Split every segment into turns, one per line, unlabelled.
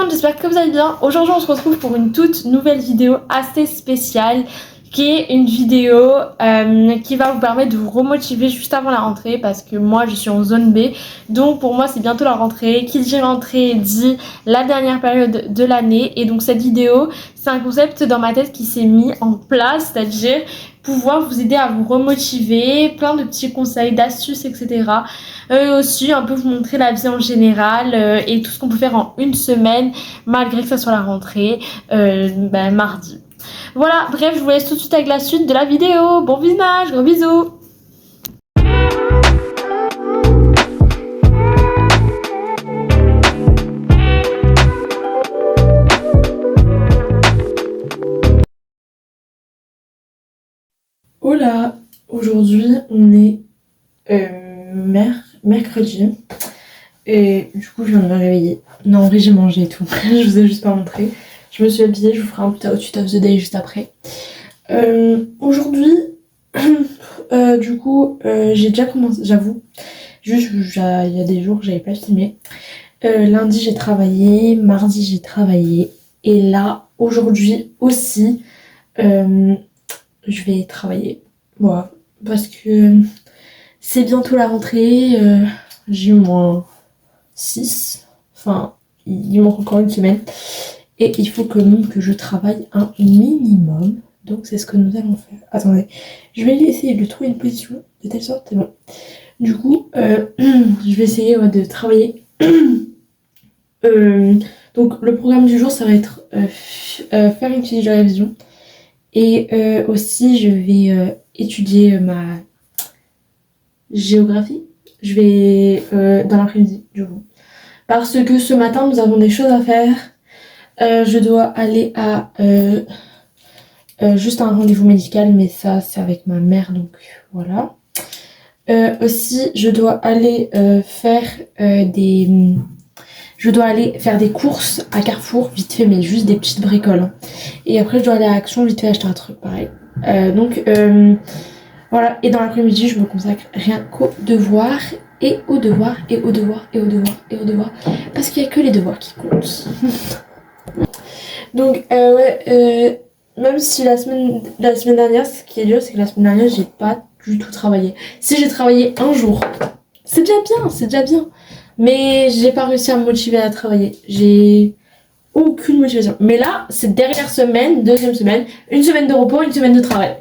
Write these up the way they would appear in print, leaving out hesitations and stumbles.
monde, j'espère que vous allez bien. Aujourd'hui on se retrouve pour une toute nouvelle vidéo assez spéciale qui est une vidéo qui va vous permettre de vous remotiver juste avant la rentrée parce que moi je suis en zone B, donc pour moi c'est bientôt la rentrée. Qui dit rentrée dit la dernière période de l'année, et donc cette vidéo c'est un concept dans ma tête qui s'est mis en place, c'est-à-dire pouvoir vous aider à vous remotiver, plein de petits conseils, d'astuces, etc. Aussi un peu vous montrer la vie en général et tout ce qu'on peut faire en une semaine malgré que ça soit la rentrée mardi. Voilà, bref, je vous laisse tout de suite avec la suite de la vidéo. Bon visionnage, gros bisous. Hola, aujourd'hui on est mercredi et du coup je viens de me réveiller. Non, en vrai j'ai mangé et tout, je vous ai juste pas montré. Je me suis habillée, je vous ferai un petit outfit of the day juste après. Aujourd'hui, du coup, j'ai déjà commencé, j'avoue. Juste, il y a des jours que j'avais pas filmé. Lundi, j'ai travaillé. Mardi, j'ai travaillé. Et là, aujourd'hui aussi, je vais travailler. Voilà. Parce que c'est bientôt la rentrée. J'ai eu moins 6. Enfin, il manque encore une semaine. Et il faut que je travaille un minimum. Donc c'est ce que nous allons faire. Attendez, je vais essayer de trouver une position de telle sorte, c'est bon. Du coup, je vais essayer de travailler. Donc le programme du jour, ça va être faire une fiche de révision. Et aussi, je vais étudier ma géographie. Je vais dans l'après-midi, du coup. Parce que ce matin, nous avons des choses à faire. Je dois aller à juste un rendez-vous médical, mais ça c'est avec ma mère, donc voilà. Aussi je dois aller faire des courses à Carrefour vite fait, mais juste des petites bricoles, hein. Et après je dois aller à Action vite fait acheter un truc pareil. Voilà, et dans l'après-midi je me consacre rien qu'aux devoirs et aux devoirs et aux devoirs et aux devoirs et aux devoirs, parce qu'il n'y a que les devoirs qui comptent. Donc même si la semaine dernière, ce qui est dur, c'est que la semaine dernière, j'ai pas du tout travaillé. Si j'ai travaillé un jour, c'est déjà bien. Mais j'ai pas réussi à me motiver à travailler. J'ai aucune motivation. Mais là, c'est dernière semaine, deuxième semaine, une semaine de repos, une semaine de travail.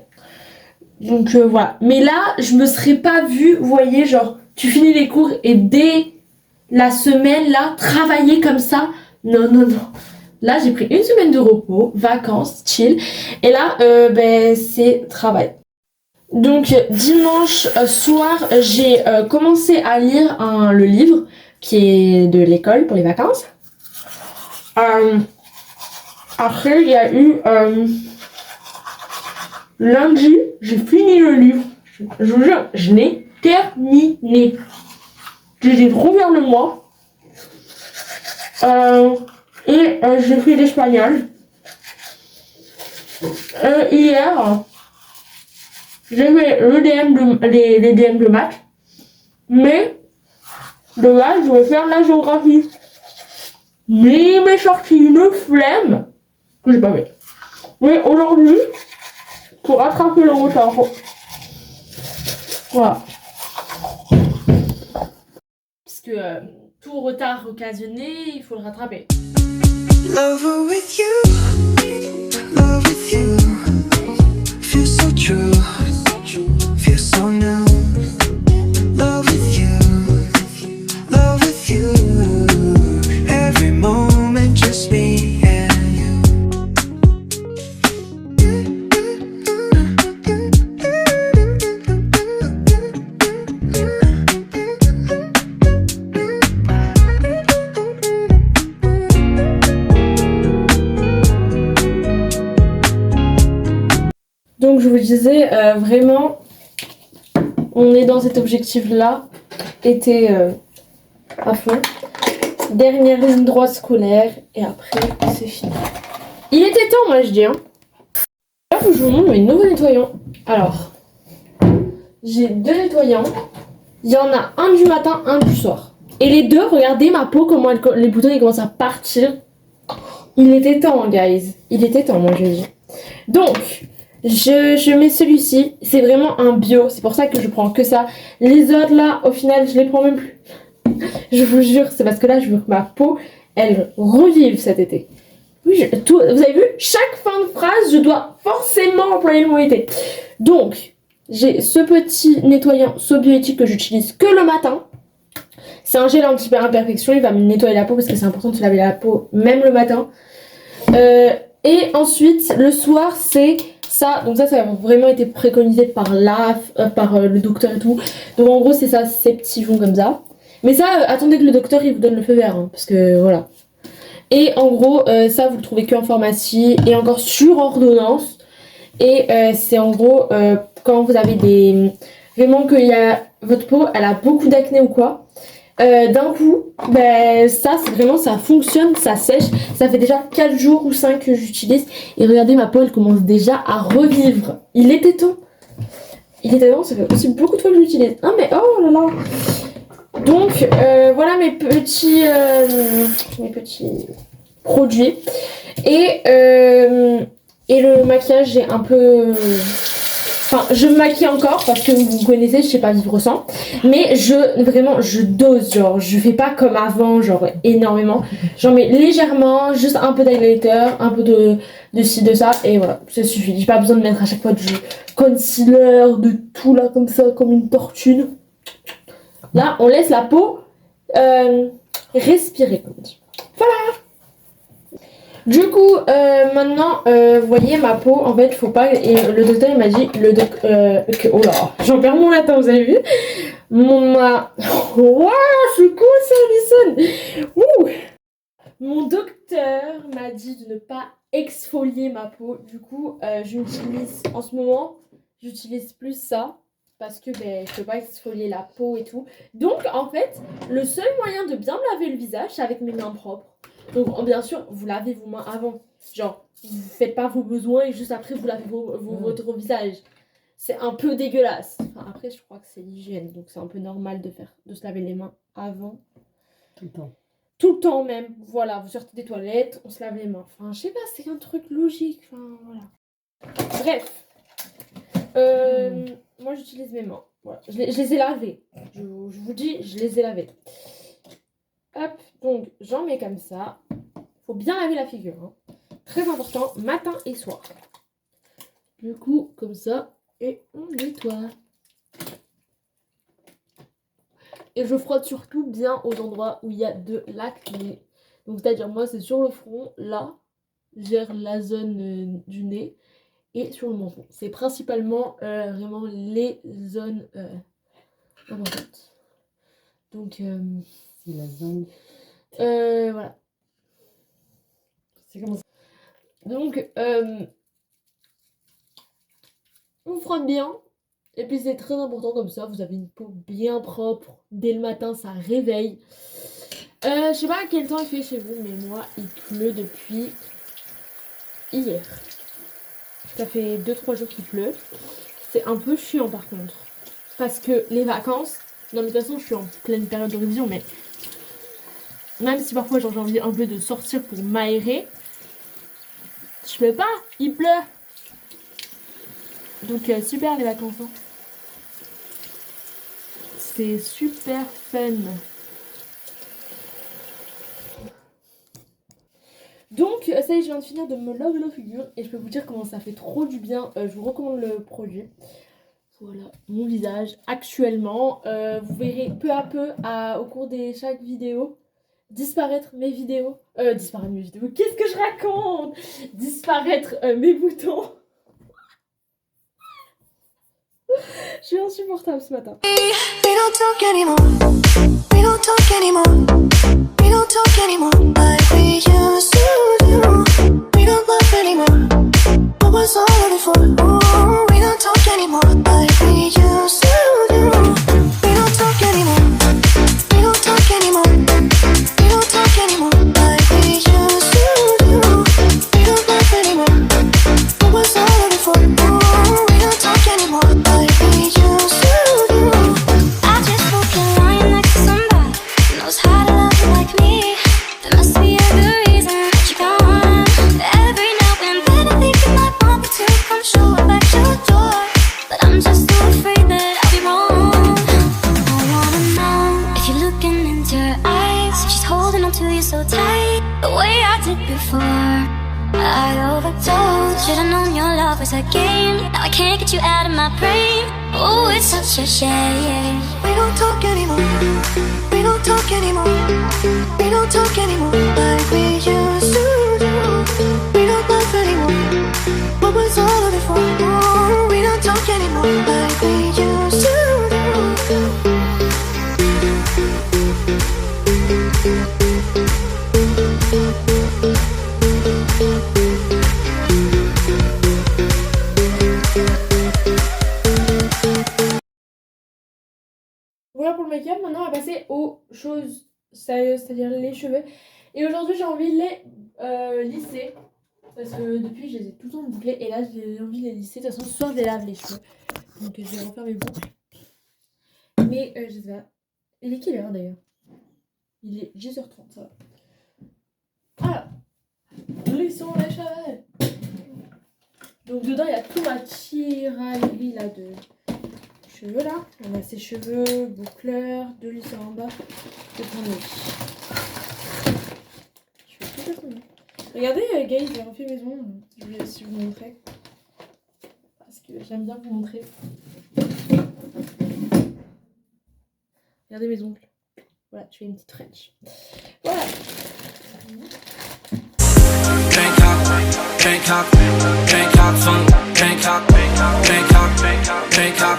Donc voilà. Mais là, je me serais pas vue, vous voyez, genre, tu finis les cours et dès la semaine, là, travailler comme ça. Non. Là, j'ai pris une semaine de repos, vacances, chill. Et là, c'est travail. Donc, dimanche soir, j'ai commencé à lire le livre qui est de l'école pour les vacances. Après, il y a eu... lundi, j'ai fini le livre. Je vous jure, je l'ai terminé. J'ai trop bien le mois. Et j'ai fait l'espagnol. Hier, j'ai fait les DM de maths. Mais de base, je vais faire la géographie. Mais il m'est sorti une flemme que j'ai pas fait. Mais aujourd'hui, pour rattraper le retard, voilà. Parce que tout retard occasionné, il faut le rattraper. Love with you, feel so true, feel so new. Love with you, every moment just me and you. Donc je vous disais, vraiment, on est dans cet objectif-là, été à fond. Dernière ligne droite scolaire, et après, c'est fini. Il était temps, moi je dis. Là, je vous montre mes nouveaux nettoyants. Alors, j'ai 2 nettoyants. Il y en a un du matin, un du soir. Et les deux, regardez ma peau, comment les boutons ils commencent à partir. Il était temps, guys. Il était temps, moi je dis. Donc, je mets celui-ci. C'est vraiment un bio. C'est pour ça que je prends que ça. Les autres là, au final, je les prends même plus. Je vous jure, c'est parce que là, je veux que ma peau, elle revive cet été. Oui, vous avez vu, chaque fin de phrase, je dois forcément employer le mot été. Donc, j'ai ce petit nettoyant Sobioéthique que j'utilise que le matin. C'est un gel anti-imperfection, il va me nettoyer la peau parce que c'est important de se laver la peau même le matin. Et ensuite, le soir, c'est ça. Donc ça a vraiment été préconisé par le docteur et tout. Donc en gros, c'est ça, ces petits joncs comme ça. Mais ça, attendez que le docteur il vous donne le feu vert, hein, parce que voilà. Et en gros, ça vous le trouvez que en pharmacie et encore sur ordonnance. Et c'est en gros quand vous avez des... Vraiment que votre peau, elle a beaucoup d'acné ou quoi. D'un coup, ben, ça c'est vraiment, ça fonctionne, ça sèche. Ça fait déjà 4 jours ou 5 que j'utilise. Et regardez, ma peau, elle commence déjà à revivre. Il était temps. Il était temps, ça fait aussi beaucoup de fois que je l'utilise. Ah mais oh là là. Donc voilà mes petits produits. Et le maquillage, j'ai un peu... Enfin, je me maquille encore parce que vous connaissez, je sais pas vivre sans. Mais je dose, genre, je fais pas comme avant, genre, énormément. J'en mets légèrement, juste un peu d'highlighter, un peu de ci, de ça, et voilà, ça suffit. J'ai pas besoin de mettre à chaque fois du concealer, de tout là, comme ça, comme une tortue. Là, on laisse la peau respirer, comme on dit. Voilà! Du coup, maintenant, vous voyez ma peau, en fait, faut pas... Et le docteur, il m'a dit... oh là, j'en perds mon latin, vous avez vu? Waouh, c'est cool ça, Alison! Ouh. Mon docteur m'a dit de ne pas exfolier ma peau. Du coup, j'utilise... En ce moment, j'utilise plus ça. Parce que ben, je peux pas exfolier la peau et tout. Donc, en fait, le seul moyen de bien me laver le visage, c'est avec mes mains propres. Donc bien sûr, vous lavez vos mains avant. Genre, vous faites pas vos besoins et juste après vous lavez votre visage. C'est un peu dégueulasse. Enfin, après, je crois que c'est l'hygiène. Donc c'est un peu normal de se laver les mains avant.
Tout le temps.
Tout le temps même. Voilà, vous sortez des toilettes, on se lave les mains. Enfin, je sais pas, c'est un truc logique. Enfin, voilà. Bref. Moi, j'utilise mes mains. Voilà. Je les ai lavées. Je vous dis, je les ai lavées. Hop, donc j'en mets comme ça. Faut bien laver la figure. Hein. Très important, matin et soir. Du coup, comme ça, et on nettoie. Et je frotte surtout bien aux endroits où il y a de l'acné. Donc c'est-à-dire moi, c'est sur le front, là, gère la zone du nez et sur le menton. C'est principalement vraiment les zones importantes. Donc...
C'est la zone.
Voilà.
C'est comment ça?
Donc, on frotte bien. Et puis c'est très important comme ça, vous avez une peau bien propre. Dès le matin, ça réveille. Je sais pas à quel temps il fait chez vous, mais moi, il pleut depuis hier. Ça fait 2-3 jours qu'il pleut. C'est un peu chiant par contre. Parce que les vacances... Non mais de toute façon, je suis en pleine période de révision, mais... Même si parfois j'ai envie un peu de sortir pour m'aérer, je peux pas, il pleut. Donc super les vacances. Hein. C'est super fun. Donc ça y est, je viens de finir de me laver la figure et je peux vous dire comment ça fait trop du bien. Je vous recommande le produit. Voilà mon visage actuellement. Vous verrez peu à peu au cours de chaque vidéo. Disparaître mes vidéos. Disparaître mes vidéos. Qu'est-ce que je raconte? Disparaître mes boutons. Je suis insupportable ce matin. We don't talk anymore. We don't talk anymore. We don't talk anymore like we used to do. We don't love anymore. What was all of it for? Ooh, we don't talk anymore like we used to do. We don't talk anymore. We don't talk anymore. How to love you like me? There must be a good reason that you gone.
so tight, the way I did before. I overdosed. Should've known your love was a game. Now I can't get you out of my brain. Oh, it's such a shame. We don't talk anymore. We don't talk anymore. We don't talk anymore like we used to do. We don't laugh anymore. What was all of it for? We don't talk anymore like we used to do.
Voilà pour le make-up. Maintenant on va passer aux choses sérieuses, c'est-à-dire les cheveux. Et aujourd'hui j'ai envie de les lisser. Parce que depuis je les ai tout le temps bouclés. Et là j'ai envie de les lisser. De toute façon ce soir je les lave les cheveux. Donc je vais refaire mes boucles. Mais je sais pas. Il est quelle heure d'ailleurs? Il est 10h30 ça va. Alors, lissons les cheveux. Donc dedans il y a tout ma tiralerie là de cheveux là. On a ses cheveux, boucleur, de lisser en bas. Je vais prendre les... Je fais tout à fait. Regardez guys, j'ai refait mes ongles. Je vais aussi vous montrer. Parce que j'aime bien vous montrer. Regardez mes ongles. Voilà, je fais une petite French. Voilà.
Bangkok, Bangkok funk, Bangkok, Bangkok, Bangkok, Bangkok,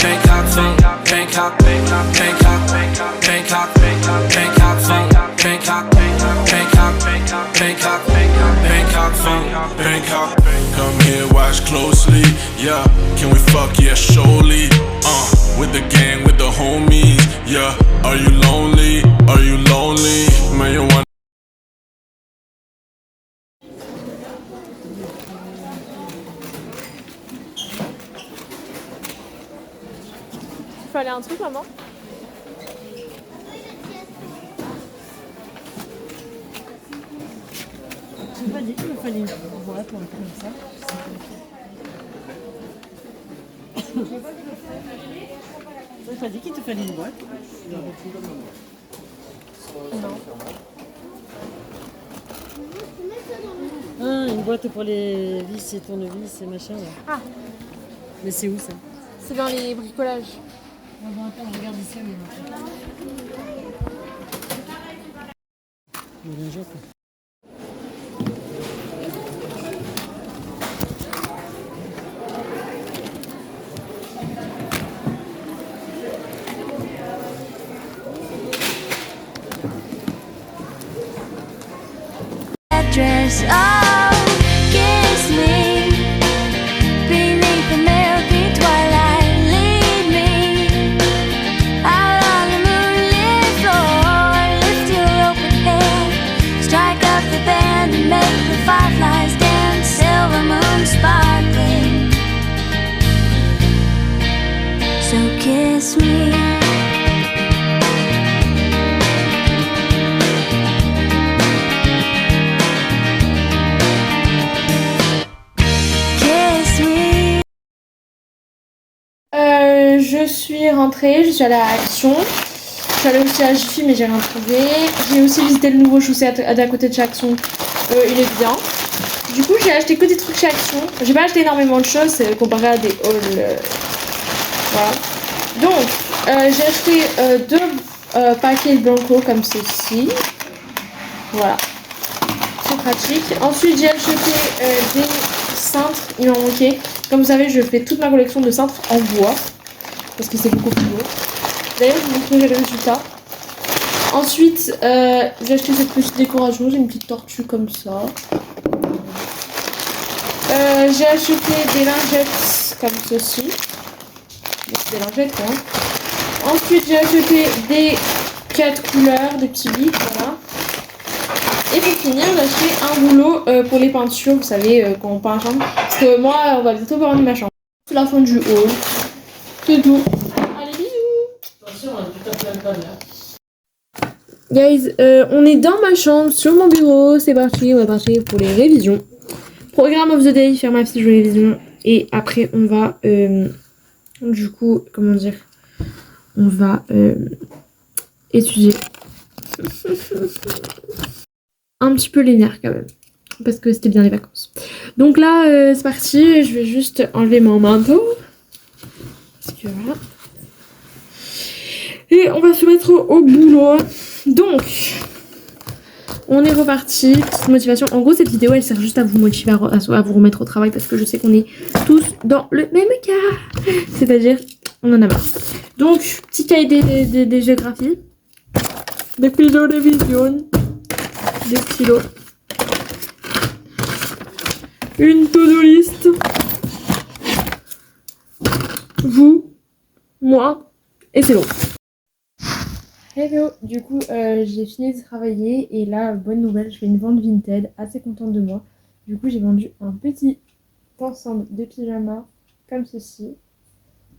Bangkok funk, Bangkok, Bangkok, Bangkok, Bangkok, Bangkok funk, Bangkok, Bangkok, Bangkok, Bangkok funk, Bangkok. Come here, watch closely, yeah. Can we fuck? Yeah, surely. With the gang, with the homies, yeah. Are you lonely? Are you lonely? Man, you want.
Il fallait un truc, maman?
Tu m'as pas dit qu'il me fallait une boîte ou un truc comme ça. Tu m'as pas dit qu'il te fallait une boîte?
Non.
Ah, une boîte pour les vis et tournevis et machin là.
Ah,
Mais c'est où ça?
c'est dans les bricolages.
Ah bon, attends, regarde ici, oui. Il y a un jour, quoi.
Dress, oh, kiss me beneath the milky twilight. Lead me out on the moonlit floor. Lift your open hand, strike up the band and make the fireflies dance. Silver moon sparkling, so kiss me.
Je suis rentrée, je suis allée à Action. Je suis allée aussi à Jiffy mais j'ai rien trouvé. J'ai aussi visité le nouveau chaussée d'à côté de chez Action. Il est bien. Du coup j'ai acheté que des trucs chez Action. J'ai pas acheté énormément de choses comparé à des hauls. Voilà. Donc j'ai acheté deux paquets de Blanco comme ceci. Voilà. C'est pratique. Ensuite j'ai acheté des cintres. Il m'en manquait. Comme vous savez je fais toute ma collection de cintres en bois. Parce que c'est beaucoup plus beau. D'ailleurs, je vous montrerai le résultat. Ensuite, j'ai acheté cette petite décoration. J'ai une petite tortue comme ça. J'ai acheté des lingettes comme ceci. Des lingettes, hein. Ensuite, j'ai acheté des 4 couleurs, des petits bics, voilà. Et pour finir, j'ai acheté un rouleau pour les peintures, vous savez, quand on peint la chambre. Parce que moi, on va bientôt peindre ma chambre. C'est la fin du haul. C'est tout. Allez, bisous. Guys, on est dans ma chambre, sur mon bureau. C'est parti, on va partir pour les révisions. Programme of the day, faire ma petite révision. Et après, on va, du coup, comment dire, on va étudier Un petit peu les nerfs quand même. Parce que c'était bien les vacances. Donc là, c'est parti. Je vais juste enlever mon manteau. Parce que voilà. Et on va se mettre au boulot. Donc, on est reparti. Petite motivation. En gros, cette vidéo, elle sert juste à vous motiver à vous remettre au travail. Parce que je sais qu'on est tous dans le même cas. C'est-à-dire, on en a marre. Donc, petit cahier des géographies. Des philo, des visions. Des stylos. Une to-do list. Vous, moi, et c'est bon. Hello, du coup j'ai fini de travailler et là, bonne nouvelle, je fais une vente Vinted, assez contente de moi. Du coup j'ai vendu un petit ensemble de pyjamas comme ceci.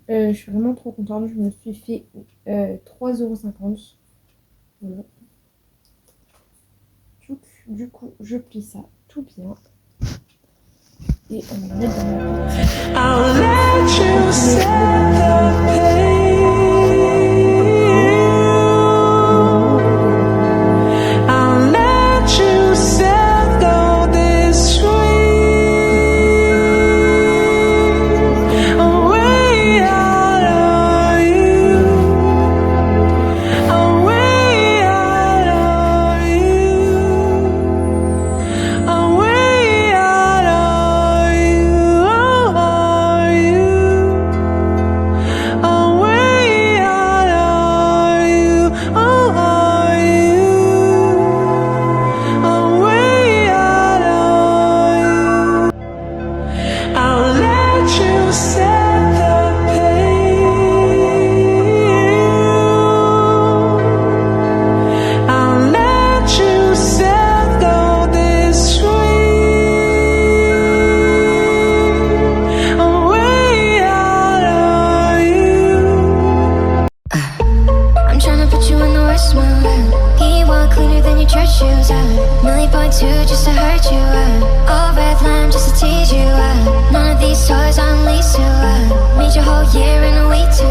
Je suis vraiment trop contente, je me suis fait 3,50 €. Voilà. Du coup je plie ça tout bien. Et on va mettre dans
just to hurt you, all red line just to tease you, none of these toys on lease to, made your whole year in a week too,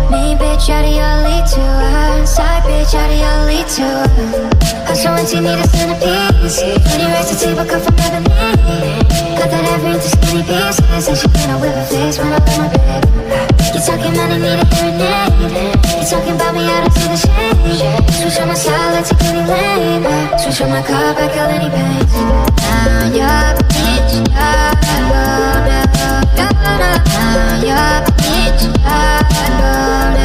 main bitch out of your lead to, side bitch out of your lead to, house so empty, need a centerpiece, when you raise the table, come from heaven, cut that every into skinny pieces, and she cannot whip her face when I put my bed, you talking money, need a hearing aid, you talking about me, I don't see the shade, switch on my side, let's take any lane, switch on my car, back out any pain. Now you're the bitch, you're alone. Now you're the bitch, you're alone.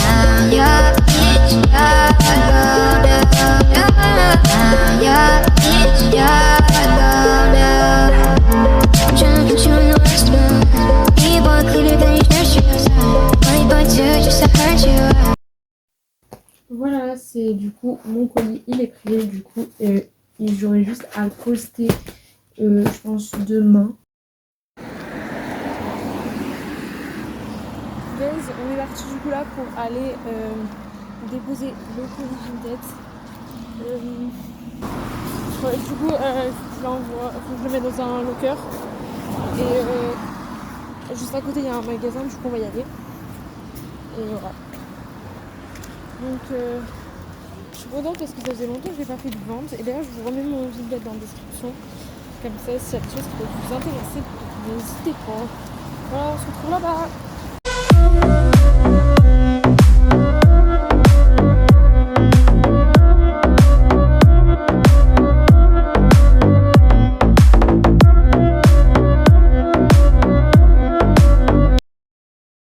Now you're the bitch, you're alone. Now you're the bitch, you're alone. I'm tryna put you in the worst mood. Be boy cleaner than your church shoes. Money boy too, just to hurt you.
Voilà, c'est du coup mon colis, il est prêt. Du coup, j'aurai juste à le poster, je pense, demain. Guys, on est parti du coup là pour aller déposer le colis Vinted. Ouais, du coup, faut que je le mette dans un locker. Et juste à côté, il y a un magasin, du coup, on va y aller. Et voilà. Donc je suis contente parce que ça faisait longtemps que je n'ai pas fait de vente. Et d'ailleurs je vous remets mon Vinted dans la description. Comme ça s'il y a des choses qui peuvent vous intéresser, n'hésitez pas. Voilà, on se retrouve là-bas.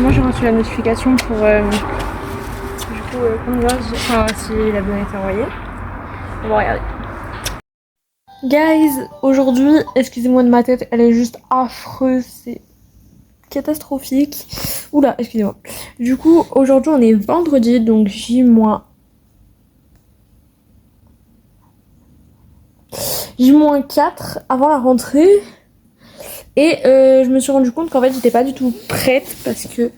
Moi j'ai reçu la notification pour enfin si l'abonné est envoyé. On va regarder. Guys, aujourd'hui, excusez-moi de ma tête, elle est juste affreuse, c'est catastrophique. Oula, excusez-moi. Du coup, aujourd'hui on est vendredi, donc J-4 avant la rentrée. Et je me suis rendu compte qu'en fait j'étais pas du tout prête parce que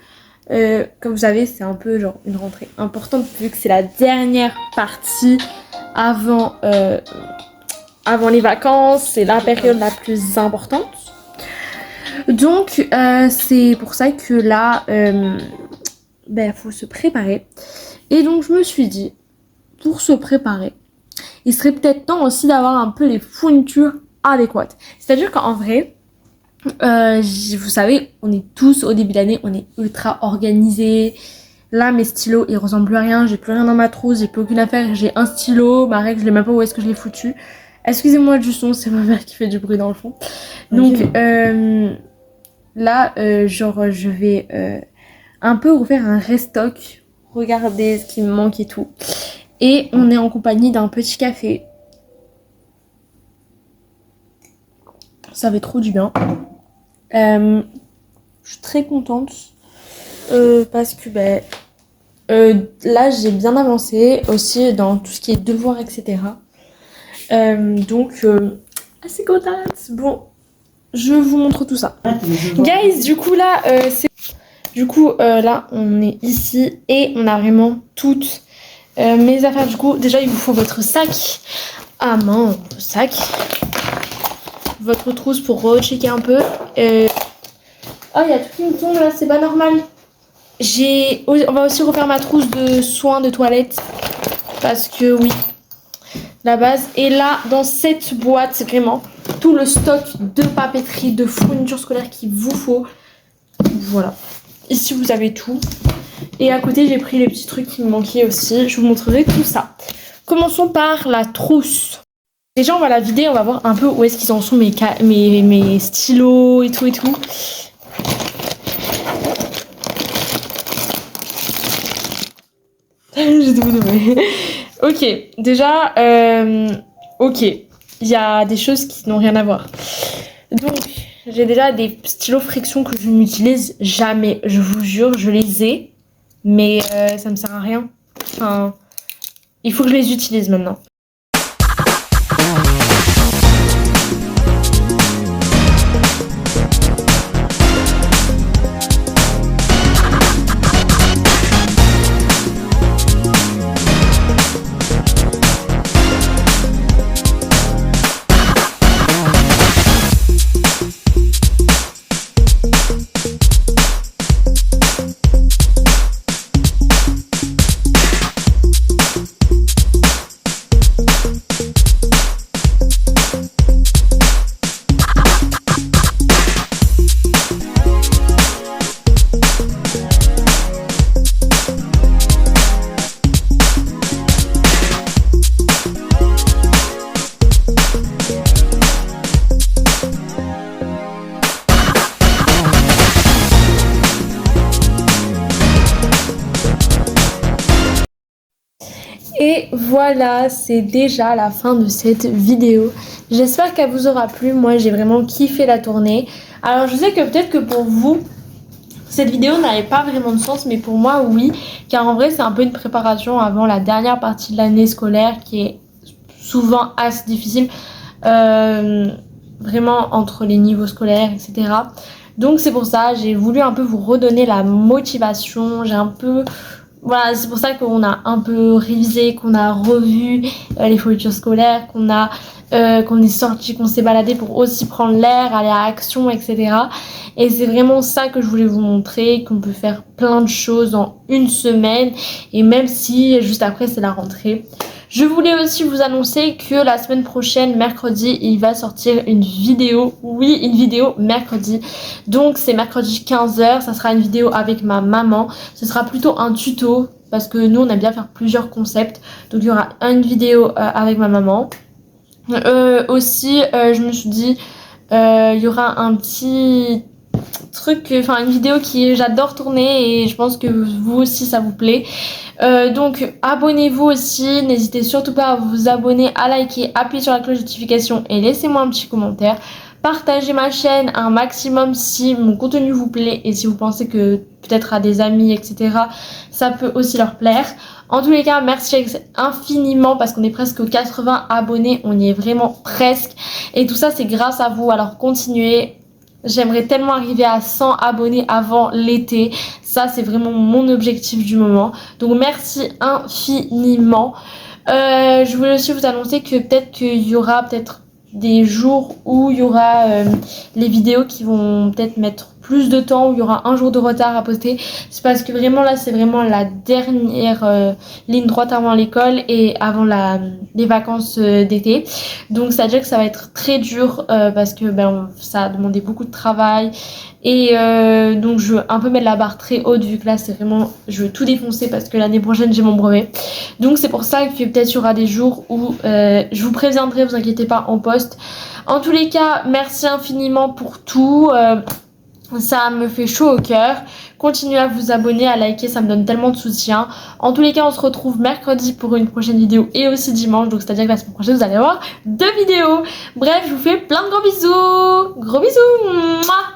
comme vous savez, c'est un peu genre une rentrée importante vu que c'est la dernière partie avant les vacances, c'est la période la plus importante. Donc c'est pour ça que là faut se préparer. Et donc je me suis dit pour se préparer, il serait peut-être temps aussi d'avoir un peu les fournitures adéquates. C'est-à-dire qu'en vrai, vous savez, on est tous au début d'année, on est ultra organisés. Là, mes stylos, ils ressemblent plus à rien, j'ai plus rien dans ma trousse, j'ai plus aucune affaire, j'ai un stylo, ma règle, je sais même pas où est-ce que je l'ai foutu. Excusez-moi du son, c'est ma mère qui fait du bruit dans le fond. Donc là, genre, je vais un peu refaire un restock, regarder ce qui me manque et tout. Et on est en compagnie d'un petit café. Ça fait trop du bien. Je suis très contente parce que là j'ai bien avancé aussi dans tout ce qui est devoirs, etc. Donc assez contente. Bon, je vous montre tout ça. Guys, du coup là là on est ici et on a vraiment toutes mes affaires. Du coup déjà il vous faut votre sac à main, votre sac, votre trousse pour rechecker un peu. Oh, il y a tout qui me tombe là, c'est pas normal. On va aussi refaire ma trousse de soins de toilette. Parce que oui, la base. Et là, dans cette boîte, c'est vraiment tout le stock de papeterie, de fournitures scolaires qu'il vous faut. Voilà. Ici, vous avez tout. Et à côté, j'ai pris les petits trucs qui me manquaient aussi. Je vous montrerai tout ça. Commençons par la trousse. Déjà, on va la vider, on va voir un peu où est-ce qu'ils en sont mes stylos et tout et tout. J'ai tout donné. Ok, déjà, ok, il y a des choses qui n'ont rien à voir. Donc, j'ai déjà des stylos friction que je n'utilise jamais, je vous jure, je les ai, mais ça me sert à rien. Enfin, il faut que je les utilise maintenant. Et voilà, c'est déjà la fin de cette vidéo. J'espère qu'elle vous aura plu. Moi, j'ai vraiment kiffé la tournée. Alors, je sais que peut-être que pour vous, cette vidéo n'avait pas vraiment de sens, mais pour moi, oui. Car en vrai, c'est un peu une préparation avant la dernière partie de l'année scolaire qui est souvent assez difficile. Vraiment entre les niveaux scolaires, etc. Donc, c'est pour ça, j'ai voulu un peu vous redonner la motivation. Voilà, c'est pour ça qu'on a un peu révisé, qu'on a revu les fournitures scolaires, qu'on est sorti, qu'on s'est baladé pour aussi prendre l'air, aller à Action, etc. Et c'est vraiment ça que je voulais vous montrer, qu'on peut faire plein de choses en une semaine. Et même si juste après c'est la rentrée. Je voulais aussi vous annoncer que la semaine prochaine, mercredi, il va sortir une vidéo. Oui, une vidéo mercredi. Donc c'est mercredi 15h, ça sera une vidéo avec ma maman. Ce sera plutôt un tuto parce que nous on aime bien faire plusieurs concepts. Donc il y aura une vidéo avec ma maman. Aussi, je me suis dit, il y aura un petit truc, enfin une vidéo qui j'adore tourner et je pense que vous aussi ça vous plaît. Donc abonnez-vous aussi, n'hésitez surtout pas à vous abonner, à liker, appuyer sur la cloche de notification et laissez-moi un petit commentaire. Partagez ma chaîne un maximum si mon contenu vous plaît et si vous pensez que peut-être à des amis, etc. ça peut aussi leur plaire. En tous les cas, merci infiniment parce qu'on est presque aux 80 abonnés, on y est vraiment presque. Et tout ça c'est grâce à vous, alors continuez. J'aimerais tellement arriver à 100 abonnés avant l'été. Ça, c'est vraiment mon objectif du moment. Donc, merci infiniment. Je voulais aussi vous annoncer que peut-être qu'il y aura des jours où il y aura les vidéos qui vont peut-être mettre plus de temps, où il y aura un jour de retard à poster. C'est parce que vraiment là c'est vraiment la dernière ligne droite avant l'école et avant les vacances d'été. Donc ça veut dire que ça va être très dur parce que ça a demandé beaucoup de travail. Et donc je veux un peu mettre la barre très haute vu que là c'est vraiment, je veux tout défoncer parce que l'année prochaine j'ai mon brevet. Donc c'est pour ça que peut-être il y aura des jours où je vous préviendrai, vous inquiétez pas, en post. En tous les cas, merci infiniment pour tout. Ça me fait chaud au cœur. Continuez à vous abonner, à liker, ça me donne tellement de soutien. En tous les cas, on se retrouve mercredi pour une prochaine vidéo et aussi dimanche. Donc c'est-à-dire que la semaine prochaine, vous allez avoir 2 vidéos. Bref, je vous fais plein de gros bisous. Gros bisous. Mouah.